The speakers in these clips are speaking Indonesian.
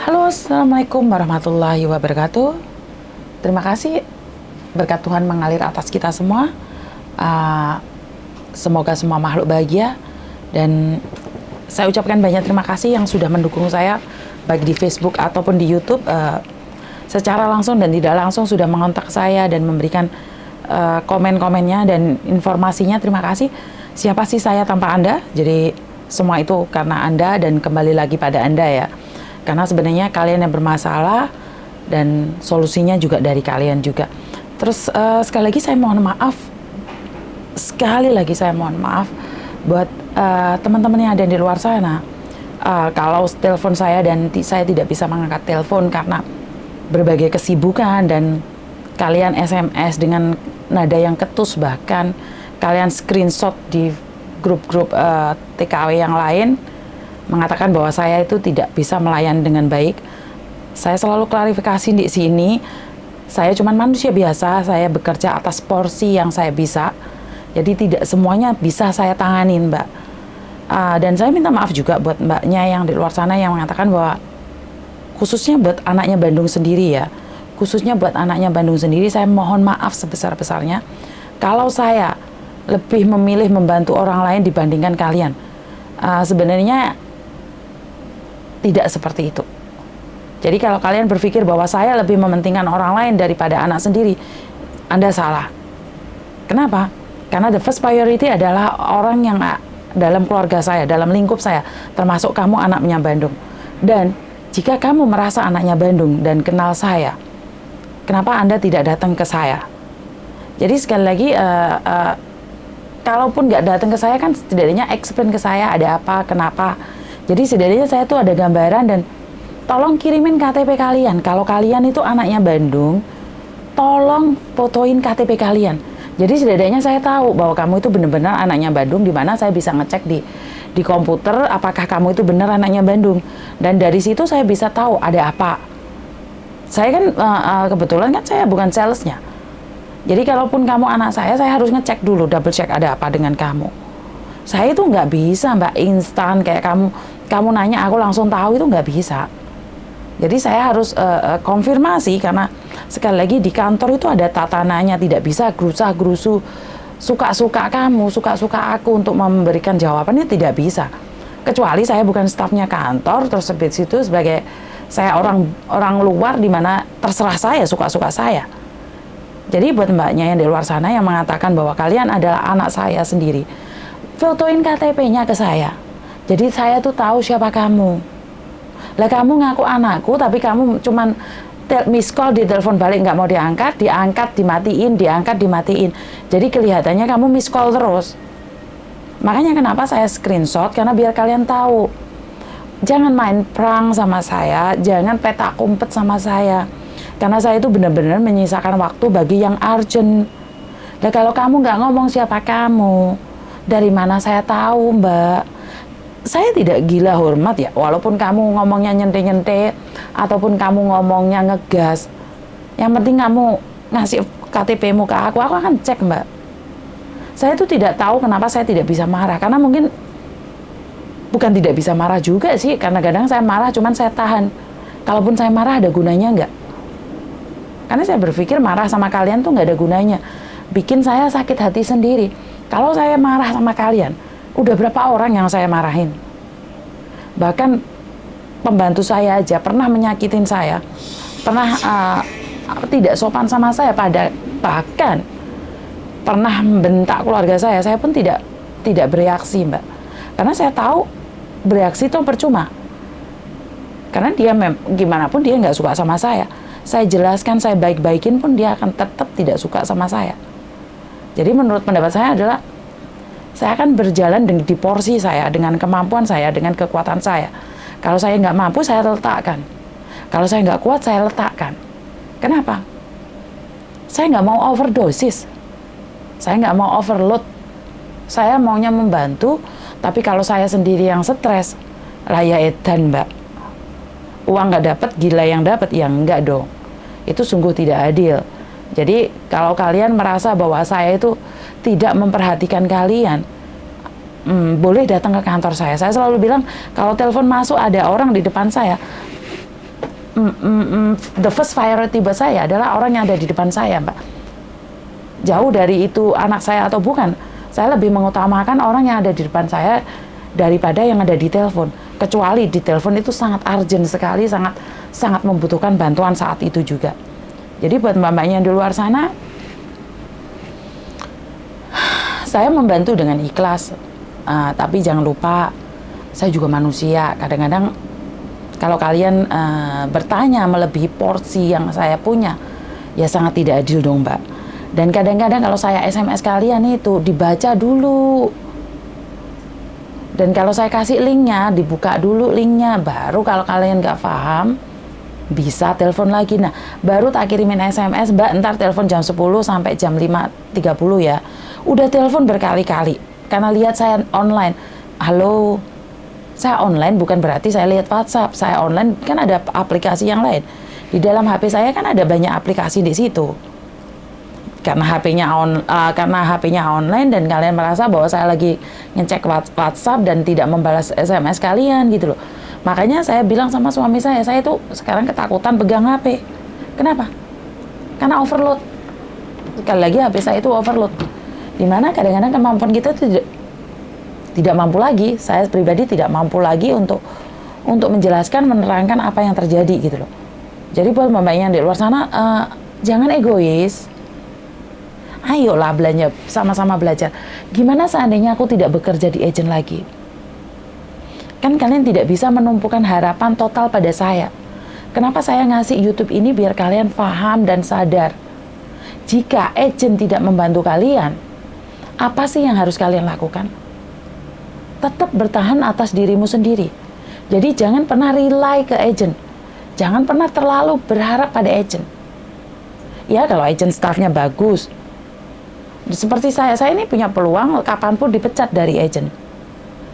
Halo, Assalamualaikum warahmatullahi wabarakatuh. Terima kasih, berkat Tuhan mengalir atas kita semua. Semoga semua makhluk bahagia. Dan saya ucapkan banyak terima kasih yang sudah mendukung saya, baik di Facebook ataupun di YouTube. Secara langsung dan tidak langsung sudah mengontak saya dan memberikan komen-komennya dan informasinya. Terima kasih. Siapa sih saya tanpa Anda? Jadi semua itu karena Anda dan kembali lagi pada Anda ya. Karena sebenarnya kalian yang bermasalah dan solusinya juga dari kalian juga. Terus sekali lagi saya mohon maaf. Sekali lagi saya mohon maaf buat teman-teman yang ada di luar sana. Kalau telepon saya dan saya tidak bisa mengangkat telepon karena berbagai kesibukan dan kalian SMS dengan nada yang ketus, bahkan kalian screenshot di grup-grup TKW yang lain mengatakan bahwa saya itu tidak bisa melayani dengan baik. Saya selalu klarifikasi di sini, saya cuma manusia biasa, saya bekerja atas porsi yang saya bisa. Jadi tidak semuanya bisa saya tanganin, Mbak. Dan saya minta maaf juga buat mbaknya yang di luar sana yang mengatakan bahwa khususnya buat anaknya Bandung sendiri ya. Khususnya buat anaknya Bandung sendiri, saya mohon maaf sebesar-besarnya kalau saya lebih memilih membantu orang lain dibandingkan kalian. Sebenarnya tidak seperti itu. Jadi kalau kalian berpikir bahwa saya lebih mementingkan orang lain daripada anak sendiri, Anda salah. Kenapa? Karena the first priority adalah orang yang dalam keluarga saya, dalam lingkup saya, termasuk kamu anaknya Bandung. Dan jika kamu merasa anaknya Bandung dan kenal saya, kenapa Anda tidak datang ke saya? Jadi sekali lagi, kalaupun nggak datang ke saya kan setidaknya explain ke saya ada apa, kenapa. Jadi setidaknya saya tuh ada gambaran dan tolong kirimin KTP kalian. Kalau kalian itu anaknya Bandung, tolong fotoin KTP kalian. Jadi setidaknya saya tahu bahwa kamu itu benar-benar anaknya Bandung, di mana saya bisa ngecek di komputer apakah kamu itu benar anaknya Bandung. Dan dari situ saya bisa tahu ada apa. Saya kan kebetulan kan saya bukan salesnya. Jadi kalaupun kamu anak saya harus ngecek dulu, double check ada apa dengan kamu. Saya itu nggak bisa Mbak instan kayak kamu nanya aku langsung tahu, itu nggak bisa. Jadi saya harus konfirmasi karena sekali lagi di kantor itu ada tatanannya, tidak bisa gerusah-gerusu suka-suka kamu, suka-suka aku untuk memberikan jawabannya, tidak bisa. Kecuali saya bukan stafnya kantor, terus habis itu sebagai saya orang luar di mana terserah saya, suka-suka saya. Jadi buat mbaknya yang di luar sana yang mengatakan bahwa kalian adalah anak saya sendiri, fotoin KTP-nya ke saya. Jadi saya tuh tahu siapa kamu. Lah kamu ngaku anakku tapi kamu cuman miss call, di telepon balik nggak mau diangkat, diangkat dimatiin, diangkat dimatiin. Jadi kelihatannya kamu miss call terus. Makanya kenapa saya screenshot, karena biar kalian tahu. Jangan main prank sama saya, jangan petak umpet sama saya. Karena saya itu benar-benar menyisakan waktu bagi yang urgent. Nah kalau kamu nggak ngomong siapa kamu, dari mana saya tahu Mbak? Saya tidak gila hormat ya, walaupun kamu ngomongnya nyente-nyente, ataupun kamu ngomongnya ngegas. Yang penting kamu ngasih KTP-mu ke aku akan cek Mbak. Saya itu tidak tahu kenapa saya tidak bisa marah, karena mungkin bukan tidak bisa marah juga sih, karena kadang saya marah cuman saya tahan. Kalaupun saya marah ada gunanya nggak? Karena saya berpikir marah sama kalian tuh nggak ada gunanya, bikin saya sakit hati sendiri. Kalau saya marah sama kalian, udah berapa orang yang saya marahin? Bahkan pembantu saya aja pernah menyakitin saya, pernah tidak sopan sama saya, bahkan pernah membentak keluarga saya pun tidak bereaksi Mbak. Karena saya tahu bereaksi itu percuma. Karena dia gimana pun dia nggak suka sama saya. Saya jelaskan, saya baik-baikin pun dia akan tetap tidak suka sama saya. Jadi menurut pendapat saya adalah saya akan berjalan di porsi saya, dengan kemampuan saya, dengan kekuatan saya. Kalau saya nggak mampu, saya letakkan. Kalau saya nggak kuat, saya letakkan. Kenapa? Saya nggak mau overdosis. Saya nggak mau overload. Saya maunya membantu, tapi kalau saya sendiri yang stres, lah ya edan Mbak. Uang nggak dapat, gila yang dapat, ya enggak dong. Itu sungguh tidak adil. Jadi kalau kalian merasa bahwa saya itu tidak memperhatikan kalian, boleh datang ke kantor saya. Saya selalu bilang kalau telepon masuk ada orang di depan saya, the first priority buat saya adalah orang yang ada di depan saya, Mbak. Jauh dari itu anak saya atau bukan, saya lebih mengutamakan orang yang ada di depan saya daripada yang ada di telepon. Kecuali di telepon itu sangat urgent sekali, sangat membutuhkan bantuan saat itu juga. Jadi buat mbak-mbaknya yang di luar sana, saya membantu dengan ikhlas, tapi jangan lupa saya juga manusia. Kadang-kadang kalau kalian bertanya melebihi porsi yang saya punya, ya sangat tidak adil dong, Mbak. Dan kadang-kadang kalau saya SMS kalian itu dibaca dulu. Dan kalau saya kasih linknya, dibuka dulu linknya. Baru kalau kalian nggak paham, bisa telepon lagi. Nah, baru tak kirimin SMS, Mbak, ntar telepon jam 10 sampai jam 5.30 ya. Udah telepon berkali-kali. Karena lihat saya online. Halo, saya online bukan berarti saya lihat WhatsApp. Saya online kan ada aplikasi yang lain. Di dalam HP saya kan ada banyak aplikasi di situ. Karena HP-nya online dan kalian merasa bahwa saya lagi ngecek WhatsApp dan tidak membalas SMS kalian gitu loh. Makanya saya bilang sama suami saya itu sekarang ketakutan pegang HP. Kenapa? Karena overload. Sekali lagi HP saya itu overload. Dimana kadang-kadang kemampuan kita tidak mampu lagi. Saya pribadi tidak mampu lagi untuk menjelaskan, menerangkan apa yang terjadi gitu loh. Jadi buat mbak yang di luar sana, jangan egois. Ayolah belanja, sama-sama belajar. Gimana seandainya aku tidak bekerja di agent lagi? Kan kalian tidak bisa menumpukan harapan total pada saya. Kenapa saya ngasih YouTube ini biar kalian paham dan sadar. Jika agent tidak membantu kalian, apa sih yang harus kalian lakukan? Tetap bertahan atas dirimu sendiri. Jadi jangan pernah rely ke agent. Jangan pernah terlalu berharap pada agent. Ya kalau agent staffnya bagus, seperti saya ini punya peluang kapanpun dipecat dari agent.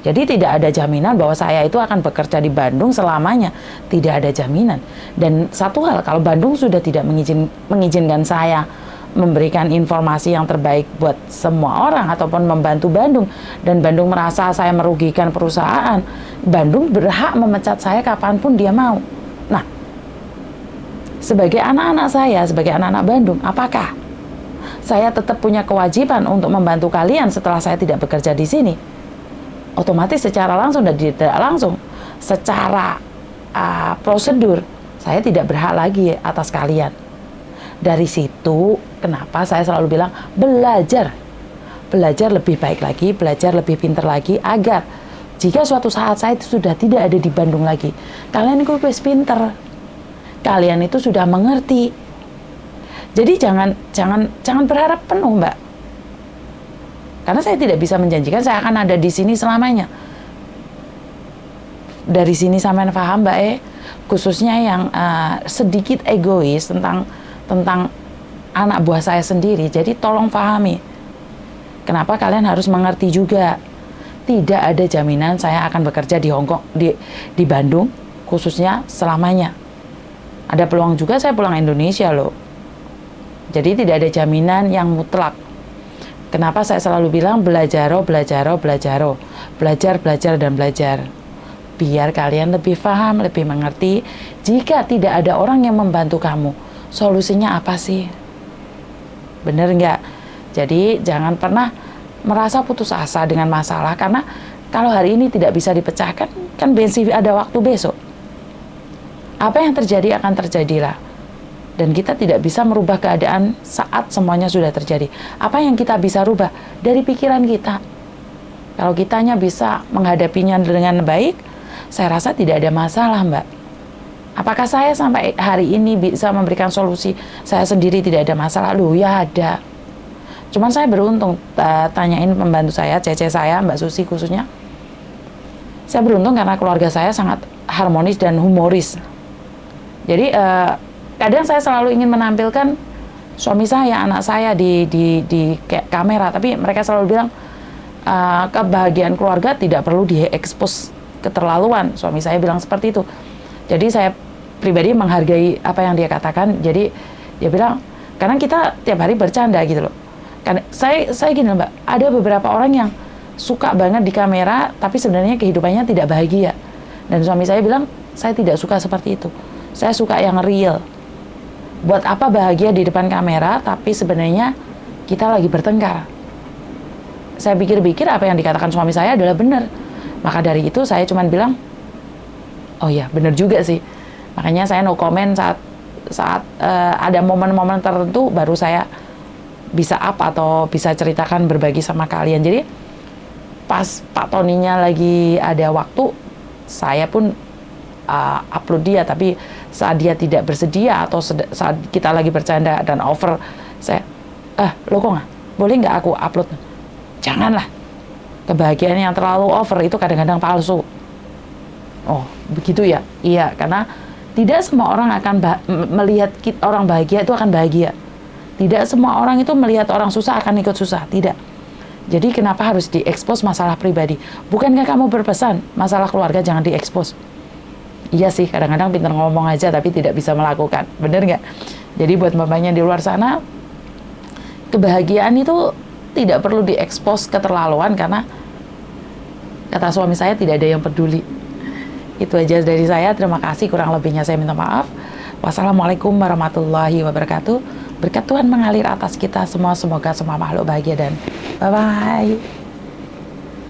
Jadi tidak ada jaminan bahwa saya itu akan bekerja di Bandung selamanya. Tidak ada jaminan. Dan satu hal, kalau Bandung sudah tidak mengizinkan saya memberikan informasi yang terbaik buat semua orang ataupun membantu Bandung, dan Bandung merasa saya merugikan perusahaan, Bandung berhak memecat saya kapanpun dia mau. Nah, sebagai anak-anak saya, sebagai anak-anak Bandung, apakah saya tetap punya kewajiban untuk membantu kalian setelah saya tidak bekerja di sini? Otomatis secara langsung dan tidak langsung, secara prosedur, saya tidak berhak lagi atas kalian. Dari situ, kenapa saya selalu bilang belajar lebih baik lagi, belajar lebih pintar lagi, agar jika suatu saat saya itu sudah tidak ada di Bandung lagi, kalian itu wis pinter, kalian itu sudah mengerti. Jadi jangan berharap penuh, Mbak. Karena saya tidak bisa menjanjikan saya akan ada di sini selamanya. Dari sini sampai paham, Mbak, khususnya yang sedikit egois tentang anak buah saya sendiri. Jadi tolong pahami. Kenapa kalian harus mengerti juga. Tidak ada jaminan saya akan bekerja di Hongkong, di Bandung khususnya selamanya. Ada peluang juga saya pulang Indonesia loh. Jadi tidak ada jaminan yang mutlak. Kenapa saya selalu bilang belajar, dan belajar. Biar kalian lebih paham, lebih mengerti. Jika tidak ada orang yang membantu kamu, solusinya apa sih? Bener nggak? Jadi jangan pernah merasa putus asa dengan masalah. Karena kalau hari ini tidak bisa dipecahkan, kan bensin ada waktu besok. Apa yang terjadi akan terjadilah. Dan kita tidak bisa merubah keadaan saat semuanya sudah terjadi. Apa yang kita bisa rubah? Dari pikiran kita. Kalau kitanya bisa menghadapinya dengan baik, saya rasa tidak ada masalah, Mbak. Apakah saya sampai hari ini bisa memberikan solusi saya sendiri tidak ada masalah? Loh, ya ada. Cuman saya beruntung, tanyain pembantu saya, Cece saya, Mbak Susi khususnya. Saya beruntung karena keluarga saya sangat harmonis dan humoris. Jadi, kadang saya selalu ingin menampilkan suami saya, anak saya di kamera, tapi mereka selalu bilang kebahagiaan keluarga tidak perlu diekspos keterlaluan. Suami saya bilang seperti itu. Jadi saya pribadi menghargai apa yang dia katakan. Jadi dia bilang, karena kita tiap hari bercanda gitu loh. Karena saya gini Mbak, ada beberapa orang yang suka banget di kamera, tapi sebenarnya kehidupannya tidak bahagia. Dan suami saya bilang, saya tidak suka seperti itu. Saya suka yang real. Buat apa bahagia di depan kamera, tapi sebenarnya kita lagi bertengkar. Saya pikir-pikir apa yang dikatakan suami saya adalah benar. Maka dari itu saya cuma bilang, oh ya benar juga sih. Makanya saya no comment saat ada momen-momen tertentu baru saya bisa up atau bisa ceritakan, berbagi sama kalian. Jadi pas Pak Toninya lagi ada waktu, saya pun upload dia. Tapi saat dia tidak bersedia atau saat kita lagi bercanda dan over, saya lo kok nggak boleh nggak aku upload? Janganlah, kebahagiaan yang terlalu over itu kadang-kadang palsu. Oh begitu ya? Iya, karena tidak semua orang akan melihat orang bahagia itu akan bahagia. Tidak semua orang itu melihat orang susah akan ikut susah. Tidak. Jadi kenapa harus diekspos masalah pribadi? Bukankah kamu berpesan masalah keluarga jangan diekspos? Iya sih, kadang-kadang pintar ngomong aja tapi tidak bisa melakukan. Bener nggak? Jadi buat mbak-mbaknya di luar sana, kebahagiaan itu tidak perlu diekspos keterlaluan, karena kata suami saya tidak ada yang peduli. Itu aja dari saya. Terima kasih, kurang lebihnya saya minta maaf. Wassalamualaikum warahmatullahi wabarakatuh. Berkat Tuhan mengalir atas kita semua. Semoga semua makhluk bahagia dan bye-bye.